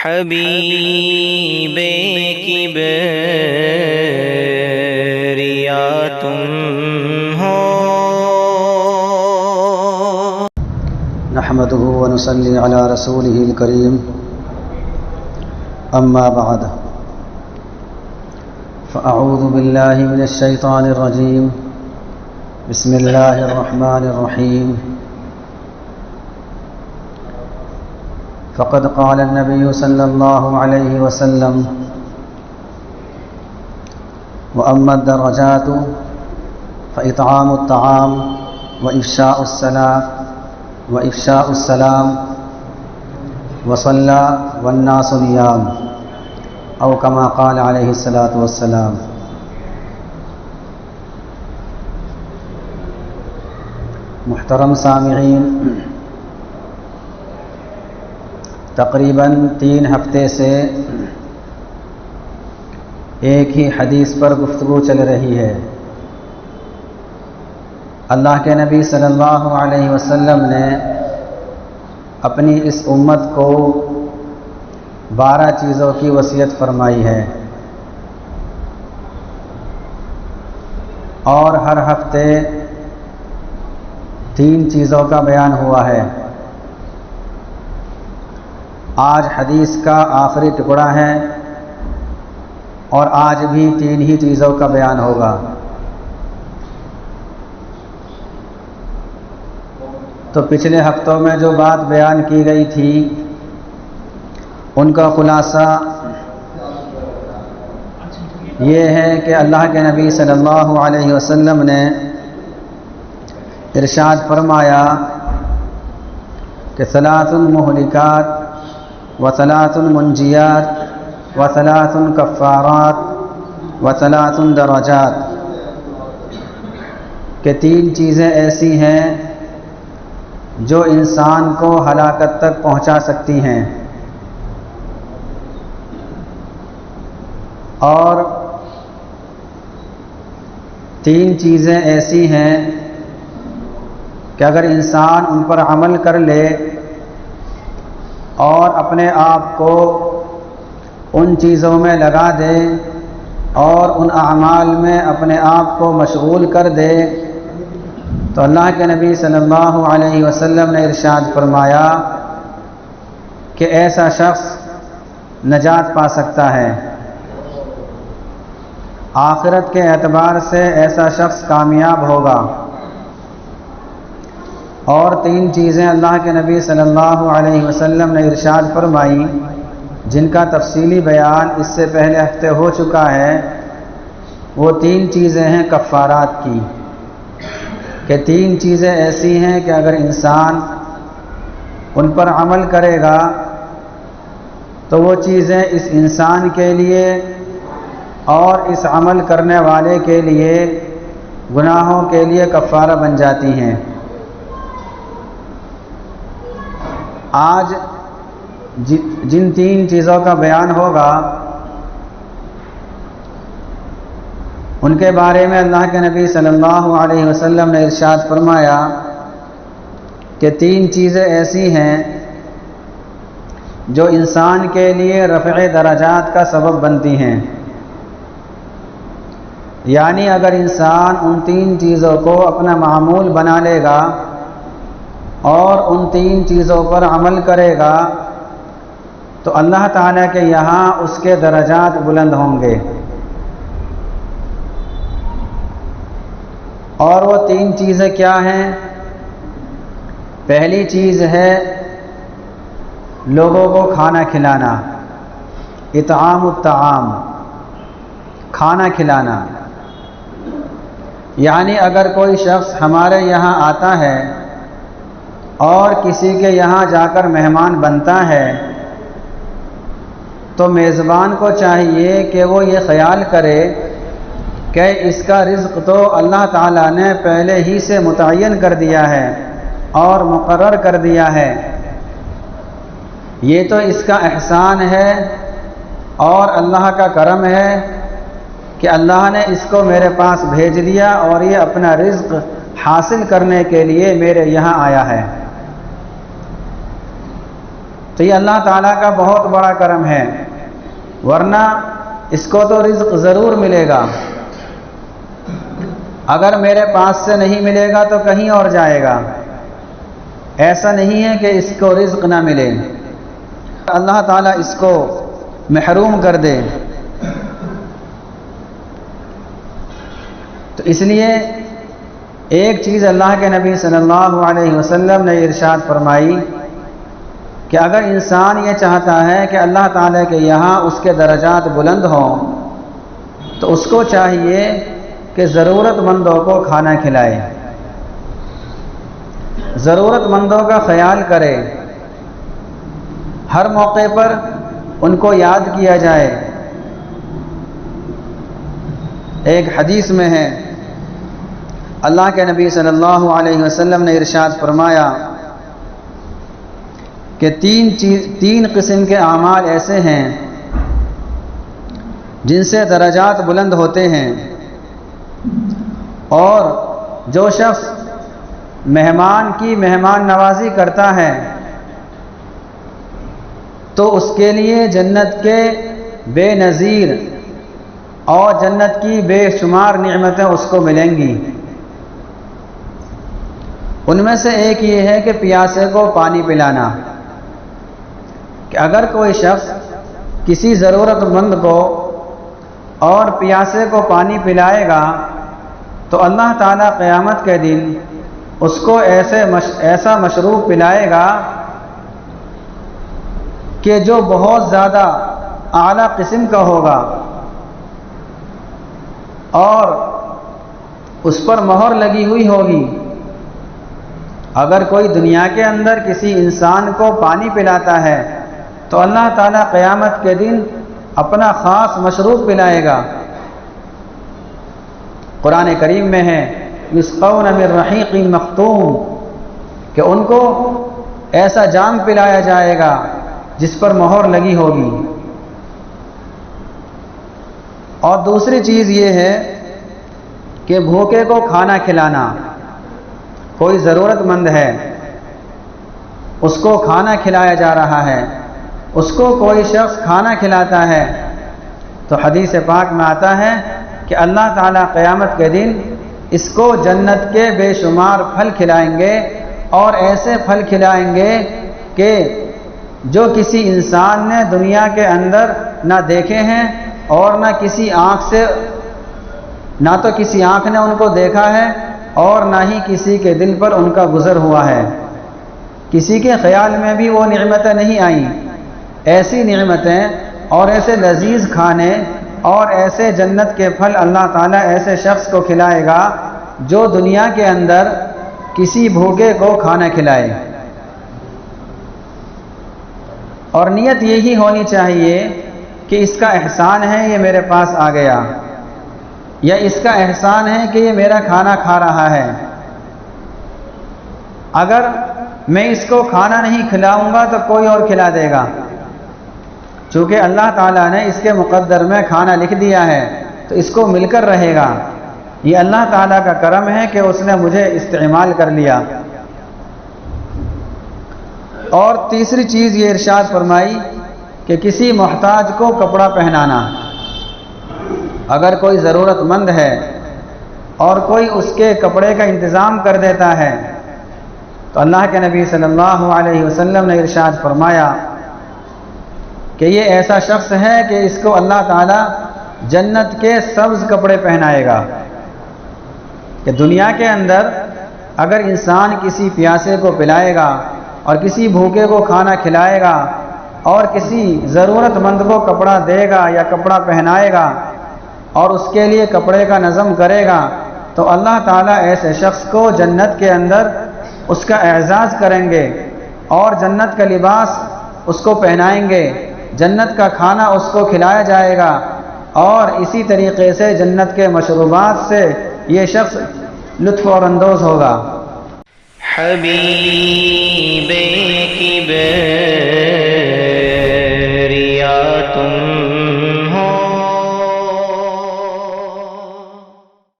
حبیب کبریا تم ہو۔ نحمده ونصلي على رسوله الكريم، أما بعد، فأعوذ بالله من الشيطان الرجيم، بسم الله الرحمن الرحيم۔ فقد قال النبي صلى الله عليه وسلم: وأما الدرجات فإطعام الطعام وإفشاء السلام وصلى والناس نيام، أو كما قال عليه الصلاة والسلام۔ محترم سامعین، تقریباً 3 ہفتے سے ایک ہی حدیث پر گفتگو چل رہی ہے۔ اللہ کے نبی صلی اللہ علیہ وسلم نے اپنی اس امت کو 12 چیزوں کی وصیت فرمائی ہے، اور ہر ہفتے 3 چیزوں کا بیان ہوا ہے۔ آج حدیث کا آخری ٹکڑا ہے، اور آج بھی 3 ہی چیزوں کا بیان ہوگا۔ تو پچھلے ہفتوں میں جو بات بیان کی گئی تھی، ان کا خلاصہ یہ ہے کہ اللہ کے نبی صلی اللہ علیہ وسلم نے ارشاد فرمایا کہ 3 مہلکات و3 منجیات و3 کفارات و3 درجات، کہ 3 چیزیں ایسی ہیں جو انسان کو ہلاکت تک پہنچا سکتی ہیں، اور 3 چیزیں ایسی ہیں کہ اگر انسان ان پر عمل کر لے اور اپنے آپ کو ان چیزوں میں لگا دے اور ان اعمال میں اپنے آپ کو مشغول کر دے، تو اللہ کے نبی صلی اللہ علیہ وسلم نے ارشاد فرمایا کہ ایسا شخص نجات پا سکتا ہے، آخرت کے اعتبار سے ایسا شخص کامیاب ہوگا۔ اور 3 چیزیں اللہ کے نبی صلی اللہ علیہ وسلم نے ارشاد فرمائی، جن کا تفصیلی بیان اس سے پہلے ہفتے ہو چکا ہے۔ وہ 3 چیزیں ہیں کفارات کی، کہ 3 چیزیں ایسی ہیں کہ اگر انسان ان پر عمل کرے گا تو وہ چیزیں اس انسان کے لیے اور اس عمل کرنے والے کے لیے گناہوں کے لیے کفارہ بن جاتی ہیں۔ آج جن 3 چیزوں کا بیان ہوگا، ان کے بارے میں اللہ کے نبی صلی اللہ علیہ وسلم نے ارشاد فرمایا کہ 3 چیزیں ایسی ہیں جو انسان کے لیے رفع درجات کا سبب بنتی ہیں، یعنی اگر انسان ان 3 چیزوں کو اپنا معمول بنا لے گا اور ان 3 چیزوں پر عمل کرے گا تو اللہ تعالیٰ کے یہاں اس کے درجات بلند ہوں گے۔ اور وہ 3 چیزیں کیا ہیں؟ پہلی چیز ہے لوگوں کو کھانا کھلانا، اطعام الطعام، کھانا کھلانا، یعنی اگر کوئی شخص ہمارے یہاں آتا ہے اور کسی کے یہاں جا کر مہمان بنتا ہے تو میزبان کو چاہیے کہ وہ یہ خیال کرے کہ اس کا رزق تو اللہ تعالیٰ نے پہلے ہی سے متعین کر دیا ہے اور مقرر کر دیا ہے، یہ تو اس کا احسان ہے اور اللہ کا کرم ہے کہ اللہ نے اس کو میرے پاس بھیج دیا اور یہ اپنا رزق حاصل کرنے کے لیے میرے یہاں آیا ہے۔ تو یہ اللہ تعالیٰ کا بہت بڑا کرم ہے، ورنہ اس کو تو رزق ضرور ملے گا، اگر میرے پاس سے نہیں ملے گا تو کہیں اور جائے گا، ایسا نہیں ہے کہ اس کو رزق نہ ملے، اللہ تعالیٰ اس کو محروم کر دے۔ تو اس لیے ایک چیز اللہ کے نبی صلی اللہ علیہ وسلم نے ارشاد فرمائی کہ اگر انسان یہ چاہتا ہے کہ اللہ تعالیٰ کے یہاں اس کے درجات بلند ہوں تو اس کو چاہیے کہ ضرورت مندوں کو کھانا کھلائے، ضرورت مندوں کا خیال کرے، ہر موقع پر ان کو یاد کیا جائے۔ ایک حدیث میں ہے اللہ کے نبی صلی اللہ علیہ وسلم نے ارشاد فرمایا کہ تین قسم کے اعمال ایسے ہیں جن سے درجات بلند ہوتے ہیں، اور جو شخص مہمان کی مہمان نوازی کرتا ہے تو اس کے لیے جنت کے بے نظیر اور جنت کی بے شمار نعمتیں اس کو ملیں گی۔ ان میں سے ایک یہ ہے کہ پیاسے کو پانی پلانا، کہ اگر کوئی شخص کسی ضرورت مند کو اور پیاسے کو پانی پلائے گا تو اللہ تعالیٰ قیامت کے دن اس کو ایسا مشروب پلائے گا کہ جو بہت زیادہ اعلیٰ قسم کا ہوگا، اور اس پر مہر لگی ہوئی ہوگی۔ اگر کوئی دنیا کے اندر کسی انسان کو پانی پلاتا ہے تو اللہ تعالیٰ قیامت کے دن اپنا خاص مشروب پلائے گا۔ قرآن کریم میں ہے یسقون من رحیق مختوم، کہ ان کو ایسا جام پلایا جائے گا جس پر مہر لگی ہوگی۔ اور دوسری چیز یہ ہے کہ بھوکے کو کھانا کھلانا، کوئی ضرورت مند ہے اس کو کھانا کھلایا جا رہا ہے، اس کو کوئی شخص کھانا کھلاتا ہے تو حدیث پاک میں آتا ہے کہ اللہ تعالیٰ قیامت کے دن اس کو جنت کے بے شمار پھل کھلائیں گے، اور ایسے پھل کھلائیں گے کہ جو کسی انسان نے دنیا کے اندر نہ دیکھے ہیں، اور نہ تو کسی آنکھ نے ان کو دیکھا ہے، اور نہ ہی کسی کے دل پر ان کا گزر ہوا ہے، کسی کے خیال میں بھی وہ نعمتیں نہیں آئیں۔ ایسی نعمتیں اور ایسے لذیذ کھانے اور ایسے جنت کے پھل اللہ تعالیٰ ایسے شخص کو کھلائے گا جو دنیا کے اندر کسی بھوکے کو کھانا کھلائے۔ اور نیت یہی ہونی چاہیے کہ اس کا احسان ہے یہ میرے پاس آ گیا، یا اس کا احسان ہے کہ یہ میرا کھانا کھا رہا ہے۔ اگر میں اس کو کھانا نہیں کھلاؤں گا تو کوئی اور کھلا دے گا، چونکہ اللہ تعالیٰ نے اس کے مقدر میں کھانا لکھ دیا ہے تو اس کو مل کر رہے گا۔ یہ اللہ تعالیٰ کا کرم ہے کہ اس نے مجھے استعمال کر لیا۔ اور تیسری چیز یہ ارشاد فرمائی کہ کسی محتاج کو کپڑا پہنانا، اگر کوئی ضرورت مند ہے اور کوئی اس کے کپڑے کا انتظام کر دیتا ہے تو اللہ کے نبی صلی اللہ علیہ وسلم نے ارشاد فرمایا کہ یہ ایسا شخص ہے کہ اس کو اللہ تعالیٰ جنت کے سبز کپڑے پہنائے گا۔ کہ دنیا کے اندر اگر انسان کسی پیاسے کو پلائے گا اور کسی بھوکے کو کھانا کھلائے گا اور کسی ضرورت مند کو کپڑا دے گا یا کپڑا پہنائے گا اور اس کے لیے کپڑے کا نظم کرے گا تو اللہ تعالیٰ ایسے شخص کو جنت کے اندر اس کا اعزاز کریں گے، اور جنت کا لباس اس کو پہنائیں گے، جنت کا کھانا اس کو کھلایا جائے گا، اور اسی طریقے سے جنت کے مشروبات سے یہ شخص لطف اور اندوز ہوگا۔ حبیب کی تم